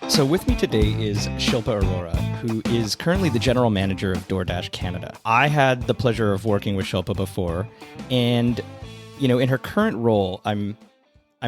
So with me today is Shilpa Arora, who is currently the general manager of DoorDash Canada. I had the pleasure of working with Shilpa before, and in her current role, I'm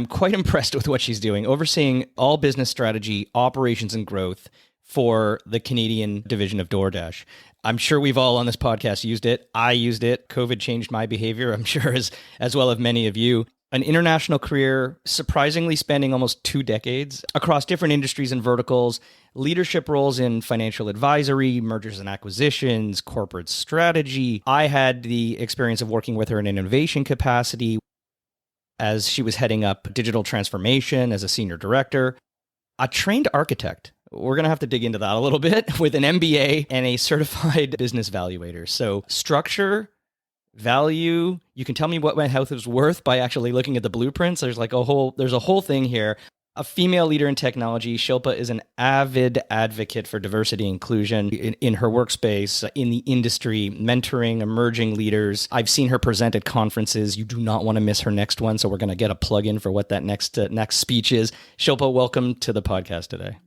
quite impressed with what she's doing, overseeing all business strategy, operations, and growth for the Canadian division of DoorDash. I'm sure we've all on this podcast used it. I used it. COVID changed my behavior, I'm sure, as well as many of you. An international career, surprisingly spanning almost 2 decades across different industries and verticals, leadership roles in financial advisory, mergers and acquisitions, corporate strategy. I had the experience of working with her in an innovation capacity as she was heading up digital transformation as a senior director. A trained architect. We're going to have to dig into that a little bit, with an MBA and a certified business valuator. So structure, value, you can tell me what my house is worth by actually looking at the blueprints. There's a whole thing here. A female leader in technology. Shilpa is an avid advocate for diversity and inclusion in her workspace, in the industry, mentoring emerging leaders. I've seen her present at conferences. You do not want to miss her next one. So we're going to get a plug in for what that next speech is. Shilpa, welcome to the podcast today.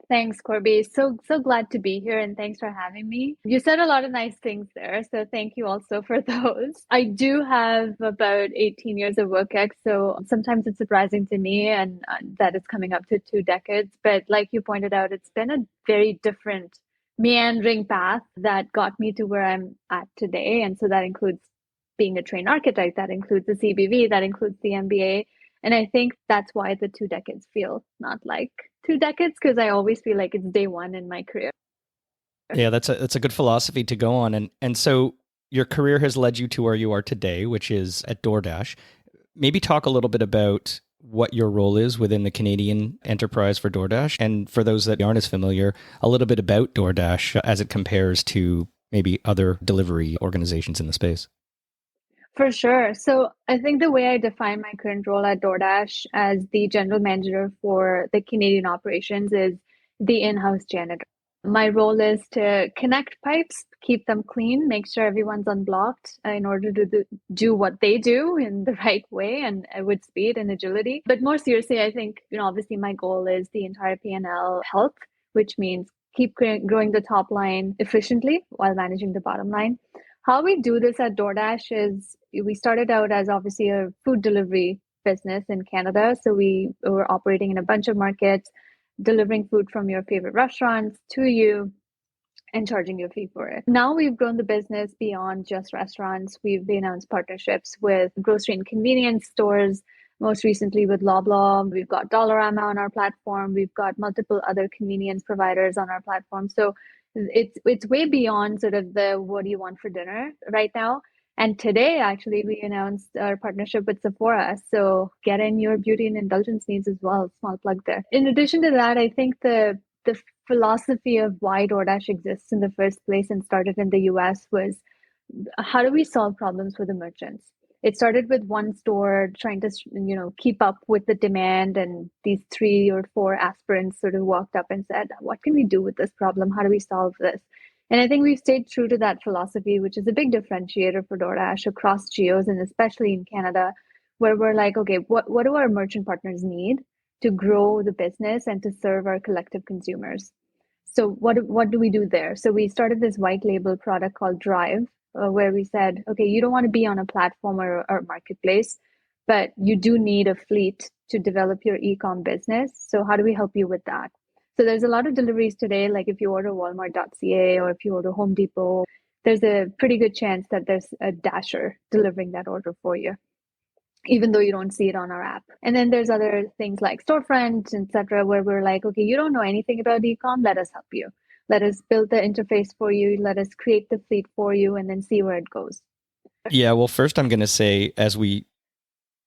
Thanks, Corby. So glad to be here, and thanks for having me. You said a lot of nice things there, so thank you also for those. I do have about 18 years of work ex, so sometimes it's surprising to me and that it's coming up to 2 decades. But like you pointed out, it's been a very different meandering path that got me to where I'm at today. And so that includes being a trained architect, that includes the CBV, that includes the MBA. And I think that's why the 2 decades feel not like 2 decades, because I always feel like it's day one in my career. Yeah, that's a good philosophy to go on. And so your career has led you to where you are today, which is at DoorDash. Maybe talk a little bit about what your role is within the Canadian enterprise for DoorDash. And for those that aren't as familiar, a little bit about DoorDash as it compares to maybe other delivery organizations in the space. For sure. So I think the way I define my current role at DoorDash as the general manager for the Canadian operations is the in-house janitor. My role is to connect pipes, keep them clean, make sure everyone's unblocked in order to do what they do in the right way and with speed and agility. But more seriously, I think, obviously my goal is the entire P&L health, which means keep growing the top line efficiently while managing the bottom line. How we do this at DoorDash is we started out as obviously a food delivery business in Canada. So we were operating in a bunch of markets, delivering food from your favorite restaurants to you and charging you a fee for it. Now we've grown the business beyond just restaurants. We've announced partnerships with grocery and convenience stores, most recently with Loblaw. We've got Dollarama on our platform. We've got multiple other convenience providers on our platform. So it's way beyond sort of the what do you want for dinner right now. And today, actually, we announced our partnership with Sephora. So get in your beauty and indulgence needs as well. Small plug there. In addition to that, I think the philosophy of why DoorDash exists in the first place and started in the US was how do we solve problems for the merchants? It started with one store trying to, keep up with the demand, and these 3 or 4 aspirants sort of walked up and said, what can we do with this problem? How do we solve this? And I think we've stayed true to that philosophy, which is a big differentiator for DoorDash across geos, and especially in Canada, where we're like, okay, what do our merchant partners need to grow the business and to serve our collective consumers? So what do we do there? So we started this white label product called Drive, where we said, okay, you don't want to be on a platform or marketplace, but you do need a fleet to develop your e-com business. So how do we help you with that? So there's a lot of deliveries today, like if you order Walmart.ca or if you order Home Depot, there's a pretty good chance that there's a Dasher delivering that order for you, even though you don't see it on our app. And then there's other things like storefront, etc., where we're like, okay, you don't know anything about e-com, let us help you. Let us build the interface for you. Let us create the fleet for you and then see where it goes. Yeah, well, first I'm going to say, as we,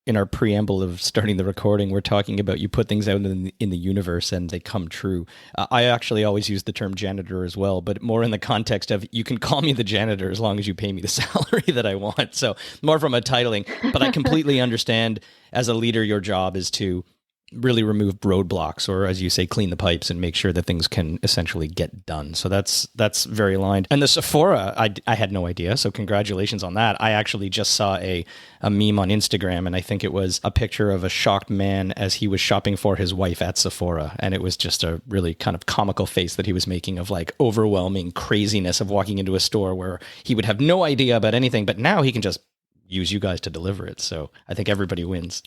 in our preamble of starting the recording, we're talking about you put things out in the universe and they come true. I actually always use the term janitor as well, but more in the context of you can call me the janitor as long as you pay me the salary that I want. So more from a titling, but I completely understand as a leader, your job is to really remove roadblocks, or as you say, clean the pipes and make sure that things can essentially get done. So that's very aligned. And the Sephora, I had no idea. So congratulations on that. I actually just saw a meme on Instagram, and I think it was a picture of a shocked man as he was shopping for his wife at Sephora. And it was just a really kind of comical face that he was making of like overwhelming craziness of walking into a store where he would have no idea about anything, but now he can just use you guys to deliver it. So I think everybody wins.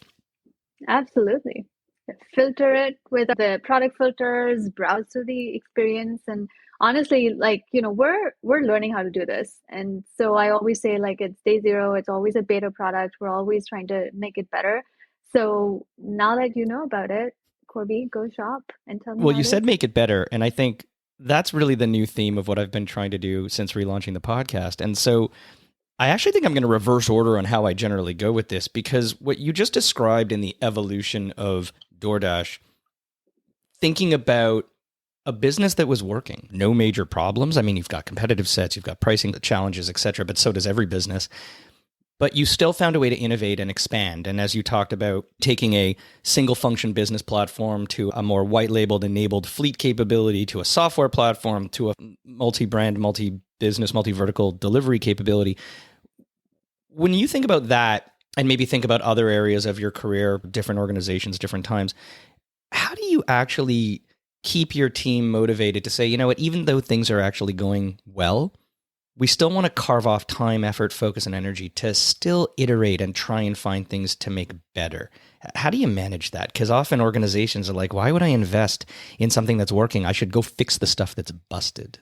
Absolutely. Filter it with the product filters, browse through the experience. And honestly, like, we're learning how to do this. And so I always say, like, it's day zero, it's always a beta product. We're always trying to make it better. So now that you know about it, Corby, go shop and tell me Well, how you it is. said make it better. And I think that's really the new theme of what I've been trying to do since relaunching the podcast. And so I actually think I'm going to reverse order on how I generally go with this, because what you just described in the evolution of DoorDash, thinking about a business that was working, no major problems. I mean, you've got competitive sets, you've got pricing challenges, et cetera, but so does every business. But you still found a way to innovate and expand. And as you talked about, taking a single function business platform to a more white labeled enabled fleet capability, to a software platform, to a multi-brand, multi-business, multi-vertical delivery capability. When you think about that, and maybe think about other areas of your career, different organizations, different times, how do you actually keep your team motivated to say, you know what, even though things are actually going well, we still want to carve off time, effort, focus, and energy to still iterate and try and find things to make better? How do you manage that? Because often organizations are like, why would I invest in something that's working? I should go fix the stuff that's busted.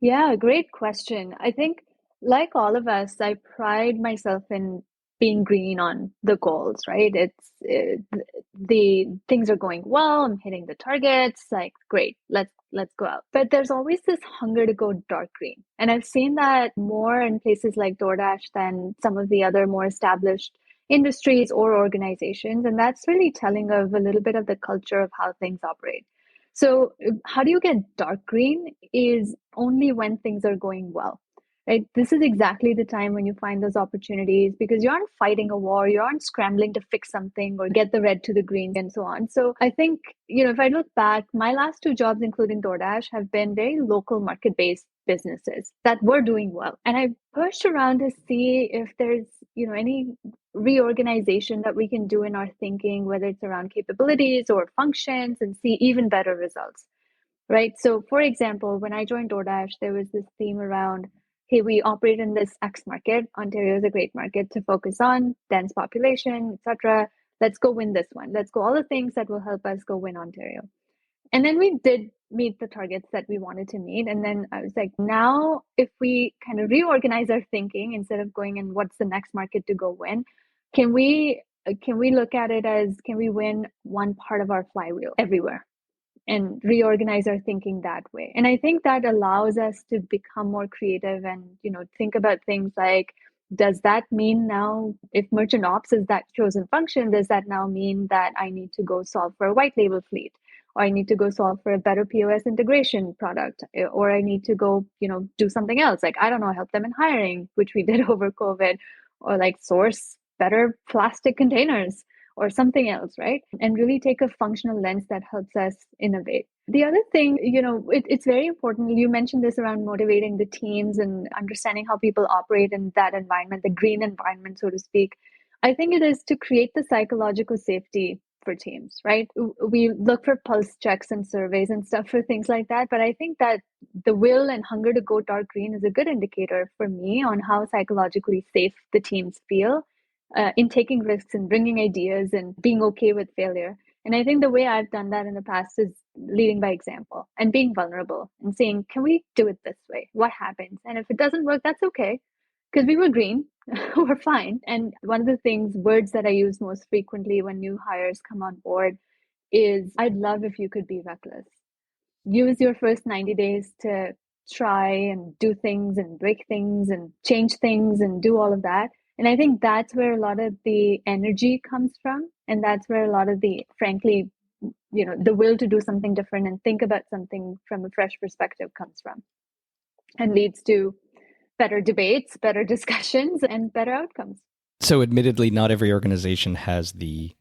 Yeah, great question. I think, like all of us, I pride myself in being green on the goals, right? The things are going well. I'm hitting the targets. Like, great, let's go out. But there's always this hunger to go dark green, and I've seen that more in places like DoorDash than some of the other more established industries or organizations, and that's really telling of a little bit of the culture of how things operate. So, how do you get dark green is only when things are going well, right? This is exactly the time when you find those opportunities because you aren't fighting a war, you aren't scrambling to fix something or get the red to the green and so on. So, I think, if I look back, my last two jobs, including DoorDash, have been very local market based businesses that were doing well. And I pushed around to see if there's, any reorganization that we can do in our thinking, whether it's around capabilities or functions, and see even better results, right? So, for example, when I joined DoorDash, there was this theme around, hey, we operate in this X market. Ontario is a great market to focus on, dense population, etc. Let's go win this one. Let's go all the things that will help us go win Ontario. And then we did meet the targets that we wanted to meet. And then I was like, now if we kind of reorganize our thinking instead of going in what's the next market to go win, can we look at it as, can we win one part of our flywheel everywhere and reorganize our thinking that way? And I think that allows us to become more creative and, think about things like, does that mean now if merchant ops is that chosen function, does that now mean that I need to go solve for a white label fleet? Or I need to go solve for a better POS integration product, or I need to go, do something else. Like, I don't know, help them in hiring, which we did over COVID, or like source better plastic containers or something else, right? And really take a functional lens that helps us innovate. The other thing, it's very important. You mentioned this around motivating the teams and understanding how people operate in that environment, the green environment, so to speak. I think it is to create the psychological safety for teams, right? We look for pulse checks and surveys and stuff for things like that. But I think that the will and hunger to go dark green is a good indicator for me on how psychologically safe the teams feel in taking risks and bringing ideas and being okay with failure. And I think the way I've done that in the past is leading by example and being vulnerable and saying, can we do it this way? What happens? And if it doesn't work, that's okay. Because we were green, we're fine. And one of the words that I use most frequently when new hires come on board is, I'd love if you could be reckless. Use your first 90 days to try and do things and break things and change things and do all of that. And I think that's where a lot of the energy comes from. And that's where a lot of the, frankly, the will to do something different and think about something from a fresh perspective comes from, and leads to better debates, better discussions, and better outcomes. So admittedly, not every organization has the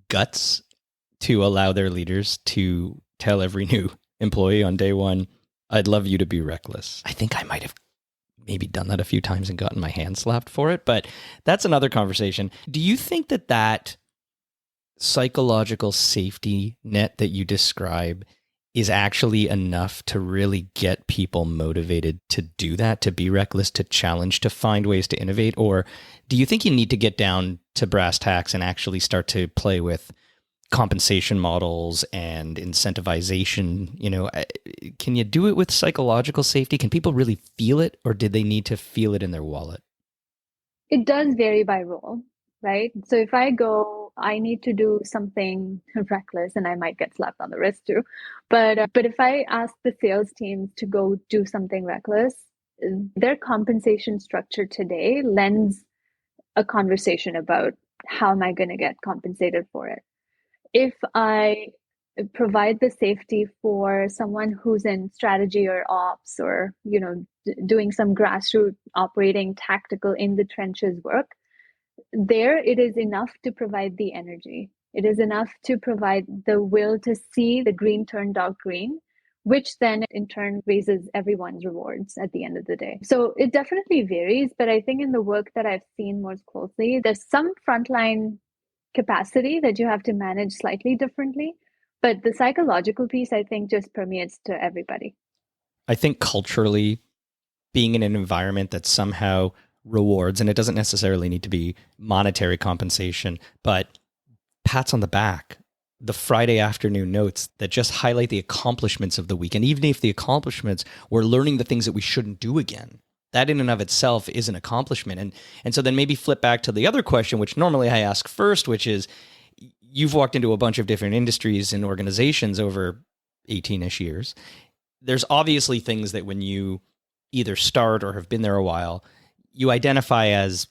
guts to allow their leaders to tell every new employee on day one, I'd love you to be reckless. I think I might have maybe done that a few times and gotten my hand slapped for it, but that's another conversation. Do you think that that psychological safety net that you describe is actually enough to really get people motivated to do that, to be reckless, to challenge, to find ways to innovate? Or do you think you need to get down to brass tacks and actually start to play with compensation models and incentivization? Can you do it with psychological safety? Can people really feel it, or did they need to feel it in their wallet? It does vary by role, right? So if I need to do something reckless, and I might get slapped on the wrist too. But if I ask the sales teams to go do something reckless, their compensation structure today lends a conversation about how am I going to get compensated for it. If I provide the safety for someone who's in strategy or ops, or doing some grassroots operating tactical in the trenches work, there it is enough to provide the energy. It is enough to provide the will to see the green turn dark green, which then in turn raises everyone's rewards at the end of the day. So it definitely varies, but I think in the work that I've seen most closely, there's some frontline capacity that you have to manage slightly differently. But the psychological piece, I think, just permeates to everybody. I think culturally, being in an environment that somehow rewards, and it doesn't necessarily need to be monetary compensation, but pats on the back, the Friday afternoon notes that just highlight the accomplishments of the week. And even if the accomplishments were learning the things that we shouldn't do again, that in and of itself is an accomplishment. And so then maybe flip back to the other question, which normally I ask first, which is, you've walked into a bunch of different industries and organizations over 18-ish years. There's obviously things that when you either start or have been there a while, you identify as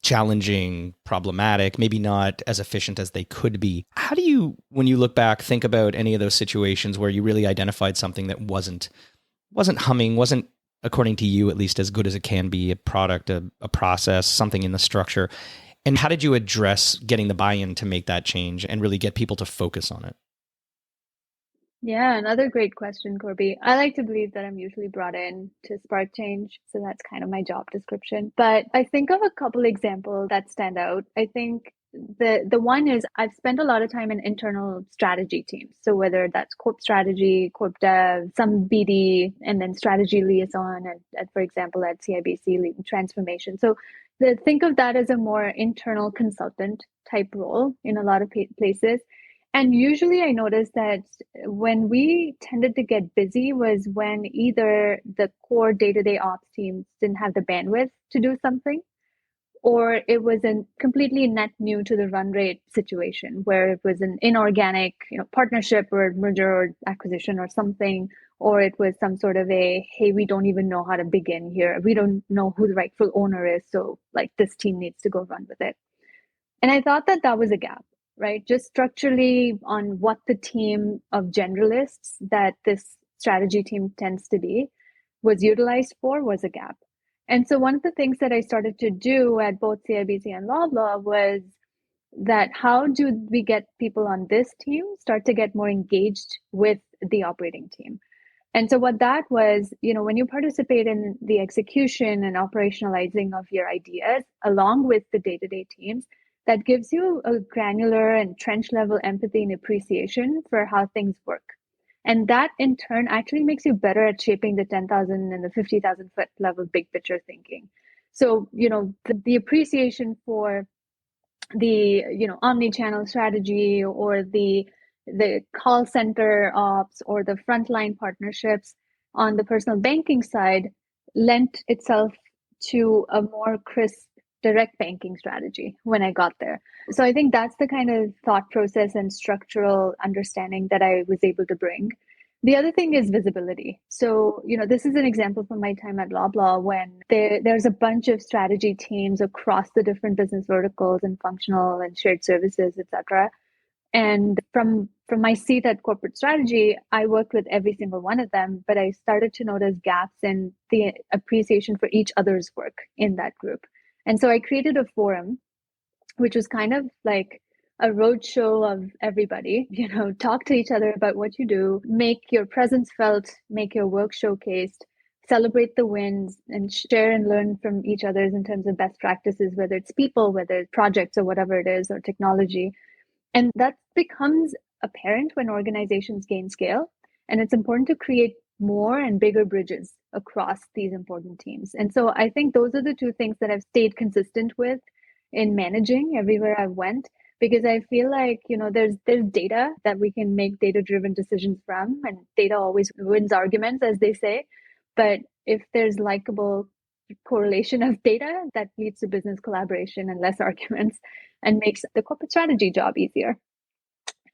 challenging, problematic, maybe not as efficient as they could be. How do you, when you look back, think about any of those situations where you really identified something that wasn't humming, wasn't, according to you, at least as good as it can be, a product, a process, something in the structure? And how did you address getting the buy-in to make that change and really get people to focus on it? Yeah, another great question, Corby. I like to believe that I'm usually brought in to spark change, so that's kind of my job description. But I think of a couple examples that stand out. I think the one is I've spent a lot of time in internal strategy teams. So whether that's corp strategy, corp dev, some BD, and then strategy liaison, at for example, at CIBC leading transformation. So think of that as a more internal consultant type role in a lot of places. And usually I noticed that when we tended to get busy was when either the core day-to-day ops teams didn't have the bandwidth to do something, or it was a completely net new to the run rate situation where it was an inorganic, partnership or merger or acquisition or something, or it was some sort of hey, we don't even know how to begin here. We don't know who the rightful owner is. So like this team needs to go run with it. And I thought that was a gap, right? Just structurally on what the team of generalists that this strategy team tends to be was utilized for was a gap. And so one of the things that I started to do at both CIBC and Loblaw was that how do we get people on this team start to get more engaged with the operating team? And so what that was, when you participate in the execution and operationalizing of your ideas along with the day-to-day teams, that gives you a granular and trench level empathy and appreciation for how things work. And that in turn actually makes you better at shaping the 10,000 and the 50,000 foot level big picture thinking. So, the appreciation for the, omni-channel strategy or the call center ops or the frontline partnerships on the personal banking side lent itself to a more crisp direct banking strategy when I got there. So I think that's the kind of thought process and structural understanding that I was able to bring. The other thing is visibility. So, this is an example from my time at Loblaw when there's a bunch of strategy teams across the different business verticals and functional and shared services, etc. And from my seat at corporate strategy, I worked with every single one of them, but I started to notice gaps in the appreciation for each other's work in that group. And so I created a forum, which was kind of like a roadshow of everybody, talk to each other about what you do, make your presence felt, make your work showcased, celebrate the wins, and share and learn from each other's in terms of best practices, whether it's people, whether it's projects or whatever it is, or technology. And that becomes apparent when organizations gain scale. And it's important to create more and bigger bridges across these important teams. And so I think those are the two things that I've stayed consistent with in managing everywhere I went, because I feel like, there's data that we can make data-driven decisions from, and data always wins arguments, as they say. But if there's likable correlation of data, that leads to business collaboration and less arguments and makes the corporate strategy job easier.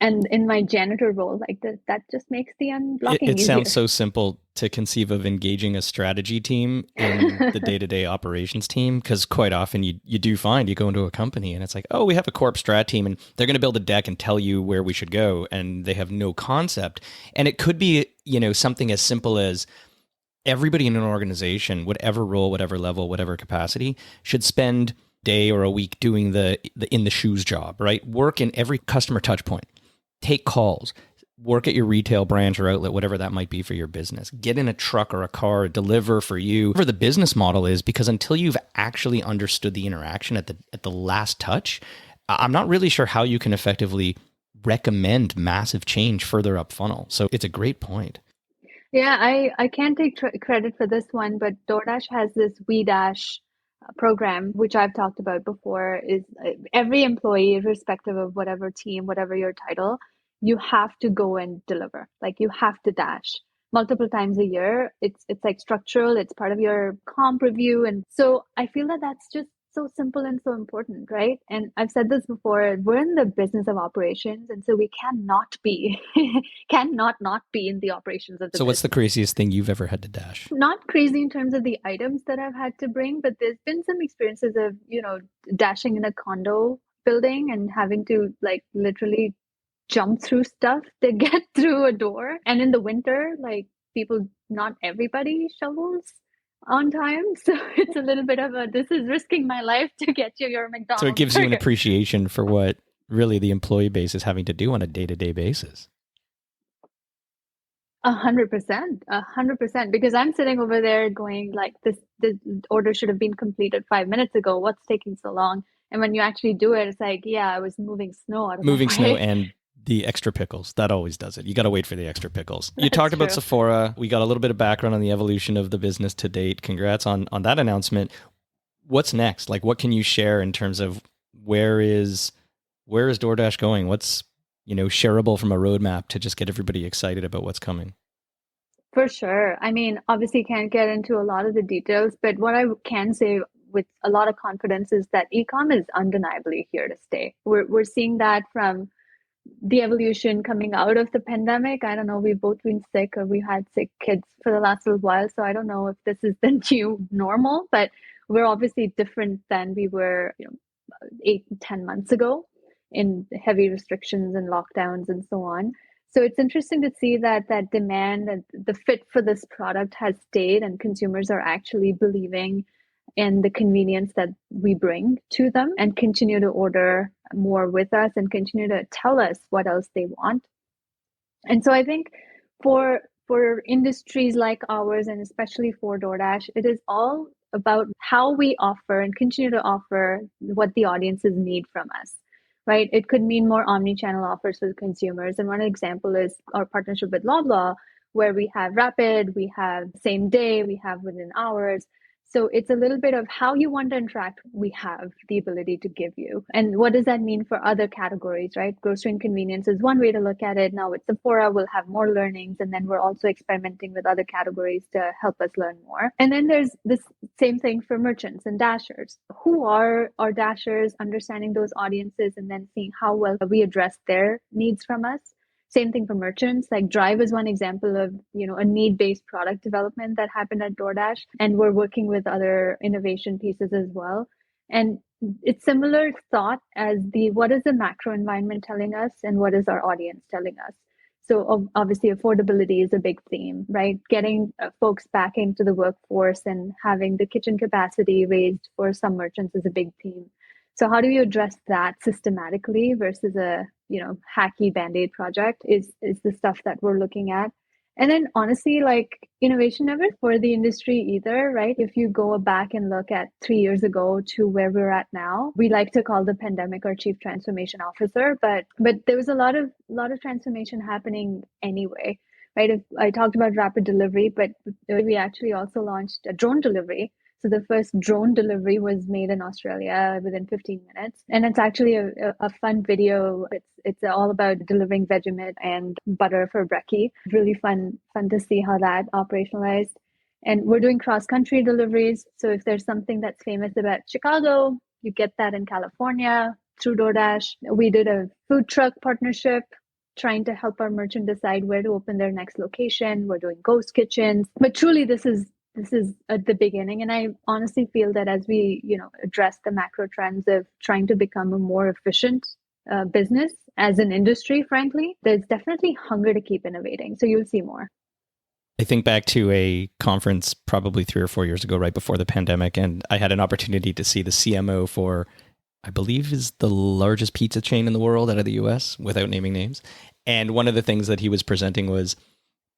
And in my janitor role, like that just makes the unblocking It easier. sounds so simple to conceive of engaging a strategy team in the day-to-day operations team, because quite often you do find you go into a company and it's like, oh, we have a corp strat team and they're going to build a deck and tell you where we should go, and they have no concept. And it could be, something as simple as everybody in an organization, whatever role, whatever level, whatever capacity, should spend a day or a week doing the in the shoes job, right? Work in every customer touch point. Take calls, work at your retail branch or outlet, whatever that might be for your business. Get in a truck or a car, deliver for you, whatever the business model is, because until you've actually understood the interaction at the last touch, I'm not really sure how you can effectively recommend massive change further up funnel. So it's a great point. Yeah, I can't take credit for this one, but DoorDash has this WeDash program, which I've talked about before, is every employee, irrespective of whatever team, whatever your title, you have to go and deliver. Like you have to dash multiple times a year. It's like structural, it's part of your comp review. And so I feel that that's just so simple and so important, right? And I've said this before, we're in the business of operations, and so we cannot be cannot not be in the operations of the So what's the business. craziest thing you've ever had to dash? Not crazy in terms of the items that I've had to bring, but there's been some experiences of, dashing in a condo building and having to like literally jump through stuff to get through a door. And in the winter, like people, not everybody shovels on time. So it's a little bit of this is risking my life to get you your So it McDonald's gives you an burger. appreciation for what really the employee base is having to do on a day-to-day basis. 100%, 100%. Because I'm sitting over there going like this order should have been completed 5 minutes ago. What's taking so long? And when you actually do it, it's like, yeah, I was moving snow out of Moving my snow way. and the extra pickles. That always does it. You got to wait for the extra pickles. You That's talked about true. Sephora. We got a little bit of background on the evolution of the business to date. Congrats on that announcement. What's next? Like, what can you share in terms of where is DoorDash going? What's, shareable from a roadmap to just get everybody excited about what's coming? For sure. I mean, obviously can't get into a lot of the details, but what I can say with a lot of confidence is that ecom is undeniably here to stay. We're seeing that from the evolution coming out of the pandemic. I don't know, we've both been sick or we've had sick kids for the last little while. So I don't know if this is the new normal, but we're obviously different than we were, 8, 10 months ago in heavy restrictions and lockdowns and so on. So it's interesting to see that demand and the fit for this product has stayed, and consumers are actually believing in the convenience that we bring to them and continue to order more with us and continue to tell us what else they want. And so I think for industries like ours, and especially for DoorDash, it is all about how we offer and continue to offer what the audiences need from us, right? It could mean more omni-channel offers for the consumers. And one example is our partnership with Loblaw, where we have rapid, we have same day, we have within hours. So it's a little bit of how you want to interact, we have the ability to give you. And what does that mean for other categories, right? Grocery and convenience is one way to look at it. Now with Sephora, we'll have more learnings. And then we're also experimenting with other categories to help us learn more. And then there's this same thing for merchants and dashers. Who are our dashers? Understanding those audiences and then seeing how well we address their needs from us. Same thing for merchants. Like Drive is one example of, a need-based product development that happened at DoorDash. And we're working with other innovation pieces as well. And it's similar thought as what is the macro environment telling us and what is our audience telling us? So obviously affordability is a big theme, right? Getting folks back into the workforce and having the kitchen capacity raised for some merchants is a big theme. So how do you address that systematically versus a, hacky Band-Aid project is the stuff that we're looking at. And then honestly, like innovation never for the industry either, right? If you go back and look at 3 years ago to where we're at now, we like to call the pandemic our chief transformation officer, but there was a lot of transformation happening anyway, right? If I talked about rapid delivery, but we actually also launched a drone delivery. So the first drone delivery was made in Australia within 15 minutes. And it's actually a fun video. It's all about delivering Vegemite and butter for brekkie. Really fun to see how that operationalized. And we're doing cross-country deliveries. So if there's something that's famous about Chicago, you get that in California through DoorDash. We did a food truck partnership trying to help our merchant decide where to open their next location. We're doing ghost kitchens. But truly, this is at the beginning. And I honestly feel that as we, address the macro trends of trying to become a more efficient business as an industry, frankly, there's definitely hunger to keep innovating. So you'll see more. I think back to a conference probably 3 or 4 years ago, right before the pandemic, and I had an opportunity to see the CMO for, I believe is the largest pizza chain in the world out of the US, without naming names. And one of the things that he was presenting was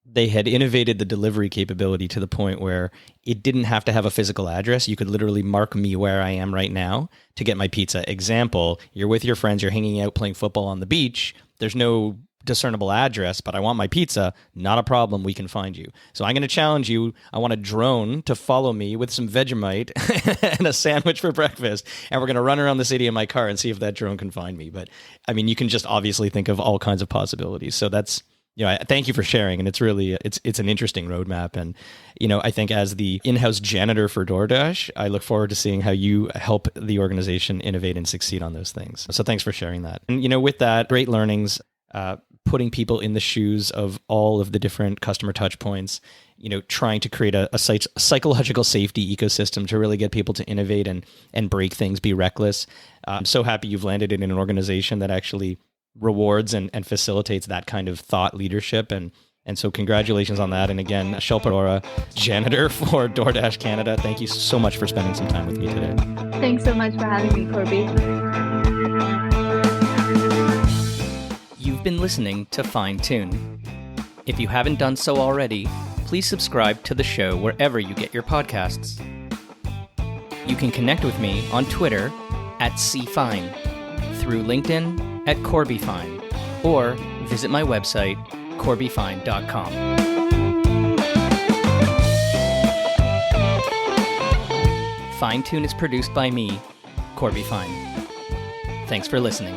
they had innovated the delivery capability to the point where it didn't have to have a physical address. You could literally mark me where I am right now to get my pizza. Example, you're with your friends, you're hanging out playing football on the beach. There's no discernible address, but I want my pizza. Not a problem. We can find you. So I'm going to challenge you. I want a drone to follow me with some Vegemite and a sandwich for breakfast. And we're going to run around the city in my car and see if that drone can find me. But I mean, you can just obviously think of all kinds of possibilities. So that's, thank you for sharing. And it's really, it's an interesting roadmap. And, I think as the in-house janitor for DoorDash, I look forward to seeing how you help the organization innovate and succeed on those things. So thanks for sharing that. And, with that, great learnings, putting people in the shoes of all of the different customer touch points, trying to create a psychological safety ecosystem to really get people to innovate and break things, be reckless. I'm so happy you've landed in an organization that actually rewards and facilitates that kind of thought leadership. And so congratulations on that. And again, Shilpa Arora, janitor for DoorDash Canada, thank you so much for spending some time with me today. Thanks so much for having me, Corby. You've been listening to Fine Tune. If you haven't done so already, please subscribe to the show wherever you get your podcasts. You can connect with me on Twitter @CFine, through LinkedIn @CorbyFine, or visit my website, corbyfine.com. Fine Tune is produced by me, Corby Fine. Thanks for listening.